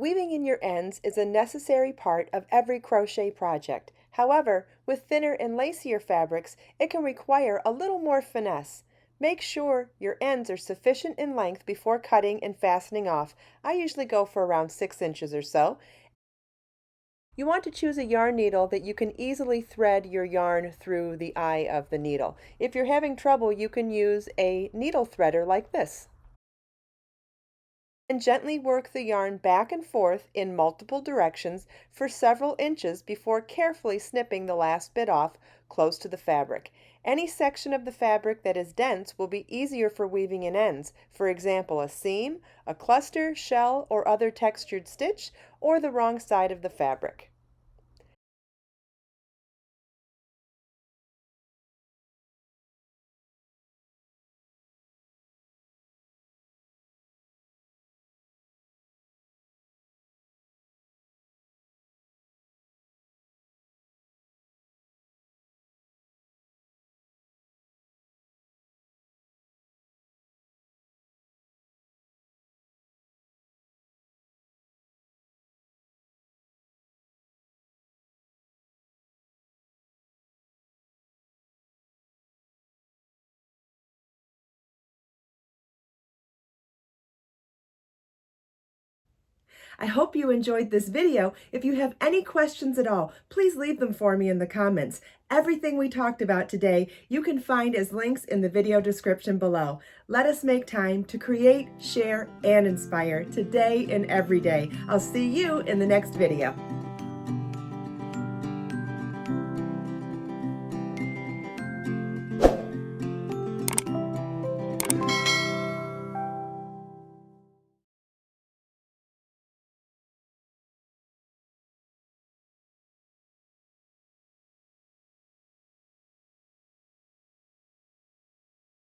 Weaving in your ends is a necessary part of every crochet project. However, with thinner and lacier fabrics, it can require a little more finesse. Make sure your ends are sufficient in length before cutting and fastening off. I usually go for around 6 inches or so. You want to choose a yarn needle that you can easily thread your yarn through the eye of the needle. If you're having trouble, you can use a needle threader like this. And gently work the yarn back and forth in multiple directions for several inches before carefully snipping the last bit off close to the fabric. Any section of the fabric that is dense will be easier for weaving in ends. For example, a seam, a cluster, shell, or other textured stitch, or the wrong side of the fabric. I hope you enjoyed this video. If you have any questions at all, please leave them for me in the comments. Everything we talked about today, you can find as links in the video description below. Let us make time to create, share, and inspire today and every day. I'll see you in the next video.